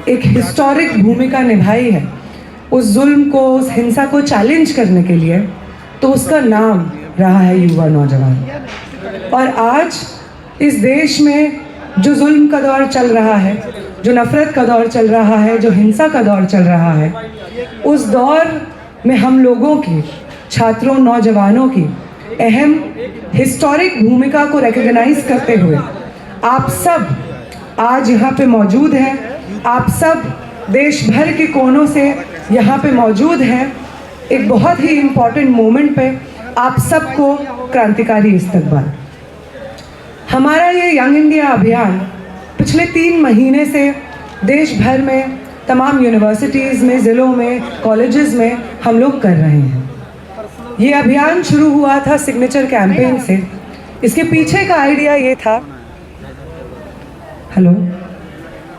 एक हिस्टोरिक भूमिका निभाई है उस जुल्म को, उस हिंसा को चैलेंज करने के लिए, तो उसका नाम रहा है युवा नौजवान। और आज इस देश में जो जुल्म का दौर चल रहा है, जो नफ़रत का दौर चल रहा है, जो हिंसा का दौर चल रहा है, उस दौर में हम लोगों की, छात्रों, नौजवानों की अहम हिस्टोरिक भूमिका को रिकॉग्नाइज करते हुए आप सब आज यहाँ पे मौजूद हैं। आप सब देश भर के कोनों से यहाँ पे मौजूद हैं। एक बहुत ही इम्पॉर्टेंट मोमेंट पे आप सबको क्रांतिकारी इस्तकबाल। हमारा ये यंग इंडिया अभियान पिछले 3 महीने से देश भर में तमाम यूनिवर्सिटीज़ में, ज़िलों में, कॉलेजेस में हम लोग कर रहे हैं। ये अभियान शुरू हुआ था सिग्नेचर कैंपेन से। इसके पीछे का आइडिया ये था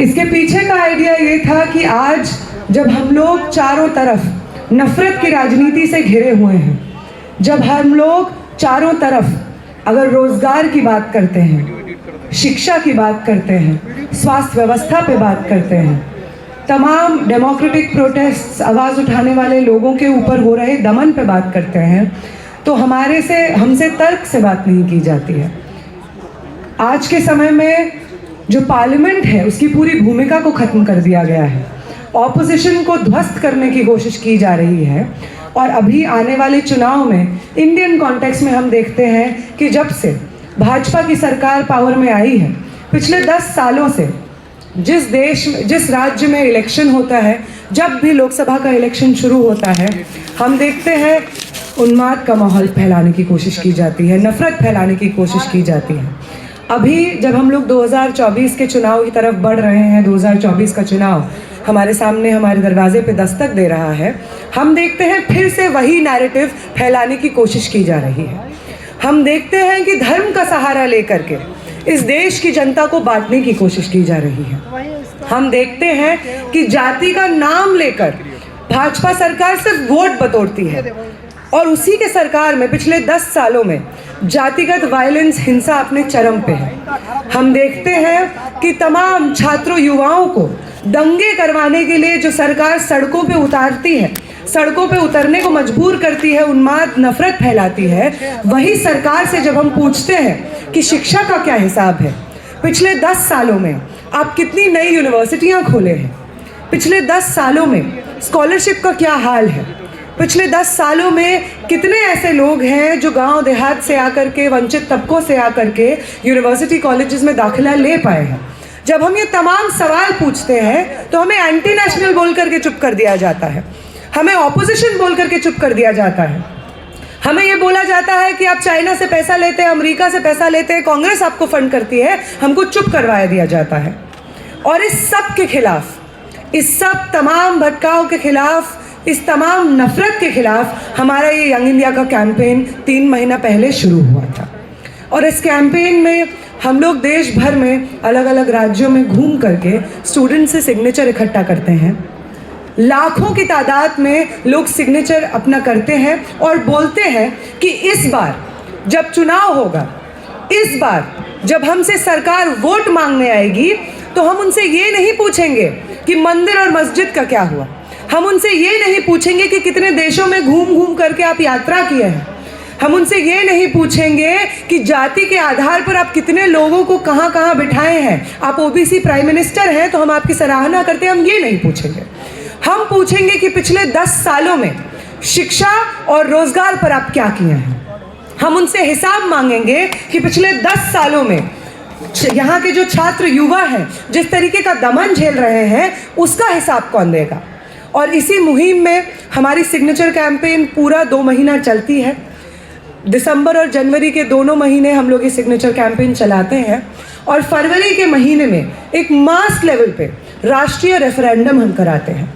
इसके पीछे का आइडिया ये था कि आज जब हम लोग चारों तरफ नफ़रत की राजनीति से घिरे हुए हैं, जब हम लोग चारों तरफ अगर रोज़गार की बात करते हैं, शिक्षा की बात करते हैं, स्वास्थ्य व्यवस्था पे बात करते हैं, तमाम डेमोक्रेटिक प्रोटेस्ट आवाज़ उठाने वाले लोगों के ऊपर हो रहे दमन पे बात करते हैं, तो हमसे तर्क से बात नहीं की जाती है। आज के समय में जो पार्लियामेंट है उसकी पूरी भूमिका को ख़त्म कर दिया गया है। ऑपोजिशन को ध्वस्त करने की कोशिश की जा रही है। और अभी आने वाले चुनाव में इंडियन कॉन्टेक्स्ट में हम देखते हैं कि जब से भाजपा की सरकार पावर में आई है, पिछले 10 सालों से जिस राज्य में इलेक्शन होता है, जब भी लोकसभा का इलेक्शन शुरू होता है, हम देखते हैं उन्माद का माहौल फैलाने की कोशिश की जाती है, नफ़रत फैलाने की कोशिश की जाती है। अभी जब हम लोग 2024 के चुनाव की तरफ बढ़ रहे हैं, 2024 का चुनाव हमारे सामने, हमारे दरवाजे पे दस्तक दे रहा है, हम देखते हैं फिर से वही नैरेटिव फैलाने की कोशिश की जा रही है। हम देखते हैं कि धर्म का सहारा लेकर के इस देश की जनता को बांटने की कोशिश की जा रही है। हम देखते हैं कि जाति का नाम लेकर भाजपा सरकार सिर्फ वोट बटोरती है, और उसी के सरकार में पिछले 10 सालों में जातिगत वायलेंस, हिंसा अपने चरम पे है। हम देखते हैं कि तमाम छात्रों, युवाओं को दंगे करवाने के लिए जो सरकार सड़कों पे उतारती है, सड़कों पे उतरने को मजबूर करती है, उन्माद, नफ़रत फैलाती है, वही सरकार से जब हम पूछते हैं कि शिक्षा का क्या हिसाब है, पिछले 10 सालों में आप कितनी नई यूनिवर्सिटियाँ खोले हैं, पिछले 10 सालों में स्कॉलरशिप का क्या हाल है, पिछले 10 सालों में कितने ऐसे लोग हैं जो गांव देहात से आकर के, वंचित तबकों से आकर के यूनिवर्सिटी कॉलेजेस में दाखिला ले पाए हैं। जब हम ये तमाम सवाल पूछते हैं तो हमें एंटी नेशनल बोल करके चुप कर दिया जाता है, हमें ऑपोजिशन बोल करके चुप कर दिया जाता है। हमें ये बोला जाता है कि आप चाइना से पैसा लेते हैं, अमेरिका से पैसा लेते हैं, कांग्रेस आपको फंड करती है, हमको चुप करवाया दिया जाता है। और इस सब के खिलाफ, इस सब तमाम भटकाव के खिलाफ, इस तमाम नफ़रत के खिलाफ हमारा ये यंग इंडिया का कैंपेन 3 महीना पहले शुरू हुआ था। और इस कैंपेन में हम लोग देश भर में अलग अलग राज्यों में घूम करके स्टूडेंट से सिग्नेचर इकट्ठा करते हैं। लाखों की तादाद में लोग सिग्नेचर अपना करते हैं और बोलते हैं कि इस बार जब चुनाव होगा, इस बार जब हमसे सरकार वोट मांगने आएगी, तो हम उनसे ये नहीं पूछेंगे कि मंदिर और मस्जिद का क्या हुआ, हम उनसे ये नहीं पूछेंगे कि कितने देशों में घूम घूम करके आप यात्रा किए हैं, हम उनसे ये नहीं पूछेंगे कि जाति के आधार पर आप कितने लोगों को कहाँ कहाँ बिठाए हैं, आप ओबीसी प्राइम मिनिस्टर हैं तो हम आपकी सराहना करते हैं, हम ये नहीं पूछेंगे। हम पूछेंगे कि पिछले 10 सालों में शिक्षा और रोजगार पर आप क्या किए हैं। हम उनसे हिसाब मांगेंगे कि पिछले 10 सालों में यहाँ के जो छात्र, युवा हैं, जिस तरीके का दमन झेल रहे हैं, उसका हिसाब कौन देगा। और इसी मुहिम में हमारी सिग्नेचर कैंपेन पूरा 2 महीना चलती है। दिसंबर और जनवरी के दोनों महीने हम लोग ये सिग्नेचर कैंपेन चलाते हैं, और फरवरी के महीने में एक मास लेवल पे राष्ट्रीय रेफरेंडम हम कराते हैं।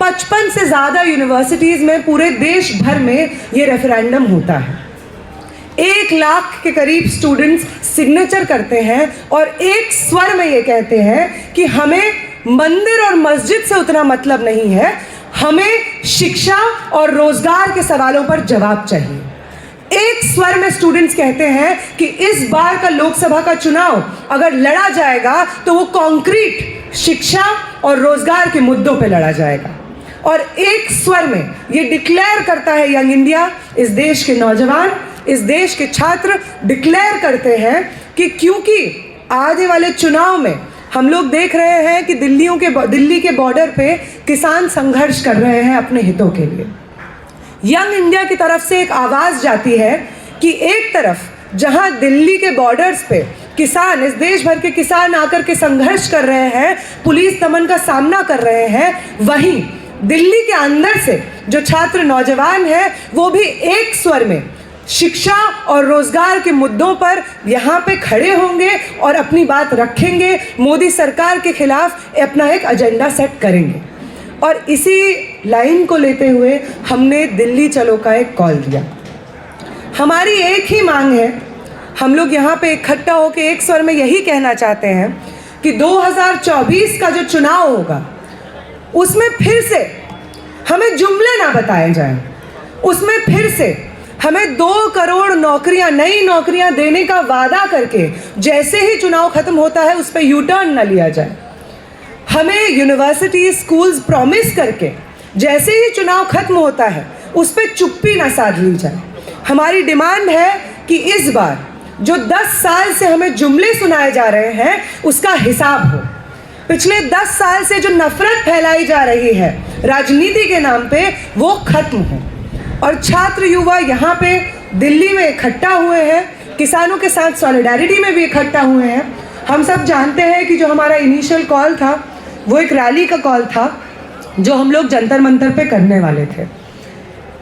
55 से ज़्यादा यूनिवर्सिटीज़ में पूरे देश भर में ये रेफरेंडम होता है। 1 लाख के करीब स्टूडेंट्स सिग्नेचर करते हैं और एक स्वर में ये कहते हैं कि हमें मंदिर और मस्जिद से उतना मतलब नहीं है, हमें शिक्षा और रोजगार के सवालों पर जवाब चाहिए। एक स्वर में स्टूडेंट्स कहते हैं कि इस बार का लोकसभा का चुनाव अगर लड़ा जाएगा तो वो कॉन्क्रीट शिक्षा और रोजगार के मुद्दों पे लड़ा जाएगा। और एक स्वर में ये डिक्लेयर करता है यंग इंडिया, इस देश के नौजवान, इस देश के छात्र डिक्लेयर करते हैं कि क्योंकि आने वाले चुनाव में हम लोग देख रहे हैं कि दिल्ली के बॉर्डर पे किसान संघर्ष कर रहे हैं अपने हितों के लिए। यंग इंडिया की तरफ से एक आवाज़ जाती है कि एक तरफ जहां दिल्ली के बॉर्डर्स पे किसान, इस देश भर के किसान आकर के संघर्ष कर रहे हैं, पुलिस दमन का सामना कर रहे हैं, वहीं दिल्ली के अंदर से जो छात्र नौजवान हैं वो भी एक स्वर में शिक्षा और रोजगार के मुद्दों पर यहाँ पे खड़े होंगे और अपनी बात रखेंगे, मोदी सरकार के खिलाफ अपना एक एजेंडा सेट करेंगे। और इसी लाइन को लेते हुए हमने दिल्ली चलो का एक कॉल दिया। हमारी एक ही मांग है, हम लोग यहाँ पे इकट्ठा होकर एक स्वर में यही कहना चाहते हैं कि 2024 का जो चुनाव होगा उसमें फिर से हमें जुमले ना बताए जाएं, उसमें फिर से हमें 2 करोड़ नौकरियां, नई नौकरियां देने का वादा करके जैसे ही चुनाव खत्म होता है उस पर यू टर्न न लिया जाए। हमें यूनिवर्सिटी स्कूल्स प्रॉमिस करके जैसे ही चुनाव खत्म होता है उस पर चुप्पी ना साध ली जाए। हमारी डिमांड है कि इस बार जो 10 साल से हमें जुमले सुनाए जा रहे हैं उसका हिसाब हो। पिछले 10 साल से जो नफरत फैलाई जा रही है राजनीति के नाम पे वो खत्म हो। और छात्र युवा यहाँ पे दिल्ली में इकट्ठा हुए हैं, किसानों के साथ सॉलिडारिटी में भी इकट्ठा हुए हैं। हम सब जानते हैं कि जो हमारा इनिशियल कॉल था वो एक रैली का कॉल था जो हम लोग जंतर मंतर पे करने वाले थे,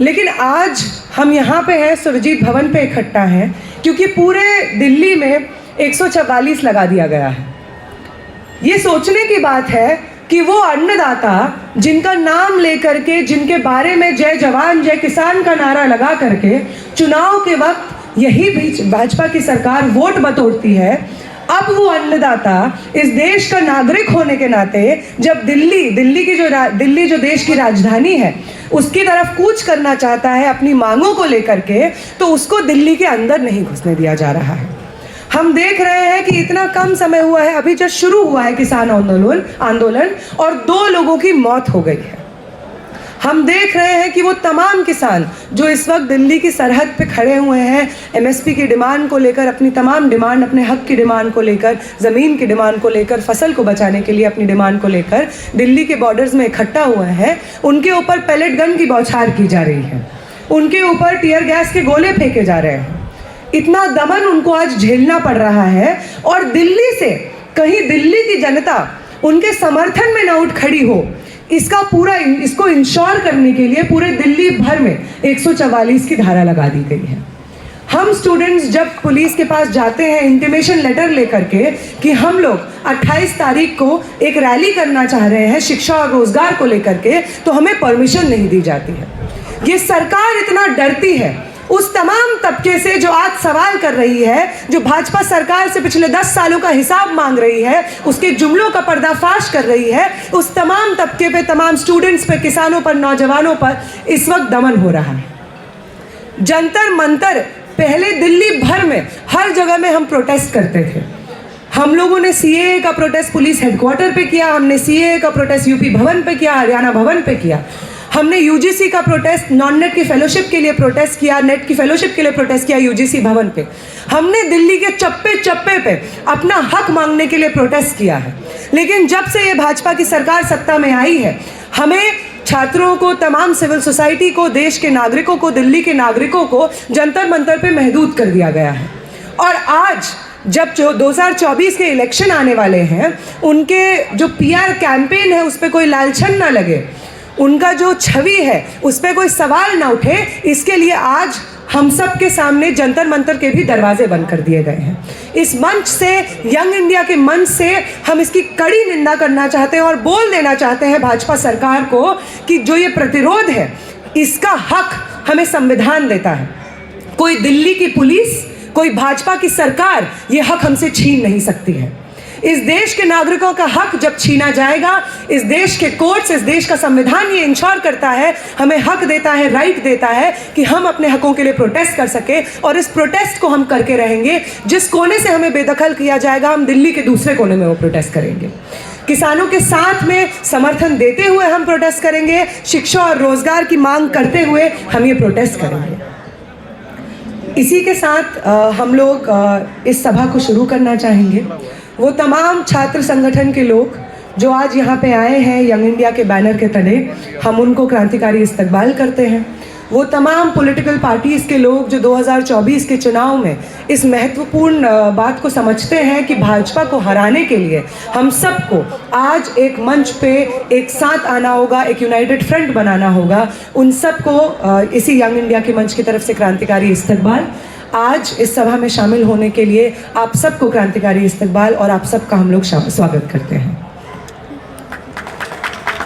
लेकिन आज हम यहाँ पे हैं, सुरजीत भवन पे इकट्ठा हैं क्योंकि पूरे दिल्ली में 144 लगा दिया गया है। ये सोचने की बात है कि वो अन्नदाता जिनका नाम लेकर के, जिनके बारे में जय जवान जय किसान का नारा लगा करके चुनाव के वक्त यही भाजपा की सरकार वोट बटोरती है, अब वो अन्नदाता इस देश का नागरिक होने के नाते जब दिल्ली जो देश की राजधानी है उसकी तरफ कूच करना चाहता है अपनी मांगों को लेकर के, तो उसको दिल्ली के अंदर नहीं घुसने दिया जा रहा है। हम देख रहे हैं कि इतना कम समय हुआ है, अभी जब शुरू हुआ है किसान आंदोलन और 2 लोगों की मौत हो गई है। हम देख रहे हैं कि वो तमाम किसान जो इस वक्त दिल्ली की सरहद पे खड़े हुए हैं, एमएसपी की डिमांड को लेकर, अपनी तमाम डिमांड, अपने हक की डिमांड को लेकर, ज़मीन की डिमांड को लेकर, फसल को बचाने के लिए अपनी डिमांड को लेकर दिल्ली के बॉर्डर्स में इकट्ठा हुए हैं, उनके ऊपर पैलेट गन की बौछार की जा रही है, उनके ऊपर टीयर गैस के गोले फेंके जा रहे हैं। इतना दमन उनको आज झेलना पड़ रहा है और दिल्ली से कहीं दिल्ली की जनता उनके समर्थन में न उठ खड़ी हो, इसको इंश्योर करने के लिए पूरे दिल्ली भर में 144 की धारा लगा दी गई है। हम स्टूडेंट्स जब पुलिस के पास जाते हैं इंटीमेशन लेटर लेकर के कि हम लोग 28 तारीख को एक रैली करना चाह रहे हैं शिक्षा और रोजगार को लेकर के, तो हमें परमिशन नहीं दी जाती है। ये सरकार इतना डरती है उस तमाम तबके से जो आज सवाल कर रही है, जो भाजपा सरकार से पिछले 10 सालों का हिसाब मांग रही है, उसके जुमलों का पर्दाफाश कर रही है, उस तमाम तबके पे, तमाम स्टूडेंट्स पे, किसानों पर, नौजवानों पर इस वक्त दमन हो रहा है। जंतर मंतर पहले दिल्ली भर में हर जगह में हम प्रोटेस्ट करते थे। हम लोगों ने सीएए का प्रोटेस्ट पुलिस हेडक्वार्टर पे किया, हमने सीएए का प्रोटेस्ट यूपी भवन पे किया, हरियाणा भवन पे किया, हमने यूजीसी का प्रोटेस्ट नॉन नेट की फेलोशिप के लिए प्रोटेस्ट किया, नेट की फेलोशिप के लिए प्रोटेस्ट किया यूजीसी भवन पे। हमने दिल्ली के चप्पे चप्पे पे अपना हक मांगने के लिए प्रोटेस्ट किया है। लेकिन जब से ये भाजपा की सरकार सत्ता में आई है, हमें छात्रों को, तमाम सिविल सोसाइटी को, देश के नागरिकों को, दिल्ली के नागरिकों को जंतर मंतर पे महदूद कर दिया गया है। और आज जब 2024 के इलेक्शन आने वाले हैं, उनके जो पीआर कैंपेन है उस पर कोई लालछन ना लगे, उनका जो छवि है उस पर कोई सवाल ना उठे, इसके लिए आज हम सब के सामने जंतर मंतर के भी दरवाजे बंद कर दिए गए हैं। इस मंच से, यंग इंडिया के मंच से हम इसकी कड़ी निंदा करना चाहते हैं और बोल देना चाहते हैं भाजपा सरकार को कि जो ये प्रतिरोध है इसका हक हमें संविधान देता है। कोई दिल्ली की पुलिस, कोई भाजपा की सरकार ये हक हमसे छीन नहीं सकती है। इस देश के नागरिकों का हक जब छीना जाएगा, इस देश के कोर्ट्स, इस देश का संविधान ये इंश्योर करता है, हमें हक देता है, राइट देता है कि हम अपने हकों के लिए प्रोटेस्ट कर सके, और इस प्रोटेस्ट को हम करके रहेंगे। जिस कोने से हमें बेदखल किया जाएगा, हम दिल्ली के दूसरे कोने में वो प्रोटेस्ट करेंगे। किसानों के साथ में समर्थन देते हुए हम प्रोटेस्ट करेंगे, शिक्षा और रोजगार की मांग करते हुए हम ये प्रोटेस्ट करेंगे। इसी के साथ हम लोग इस सभा को शुरू करना चाहेंगे। वो तमाम छात्र संगठन के लोग जो आज यहाँ पे आए हैं यंग इंडिया के बैनर के तले, हम उनको क्रांतिकारी इस्तकबाल करते हैं। वो तमाम पॉलिटिकल पार्टीज़ के लोग जो 2024 के चुनाव में इस महत्वपूर्ण बात को समझते हैं कि भाजपा को हराने के लिए हम सबको आज एक मंच पे एक साथ आना होगा, एक यूनाइटेड फ्रंट बनाना होगा, उन सबको इसी यंग इंडिया के मंच की तरफ से क्रांतिकारी इस्तकबाल। आज इस सभा में शामिल होने के लिए आप सबको क्रांतिकारी इस्तकबाल और आप सबका हम लोग स्वागत करते हैं।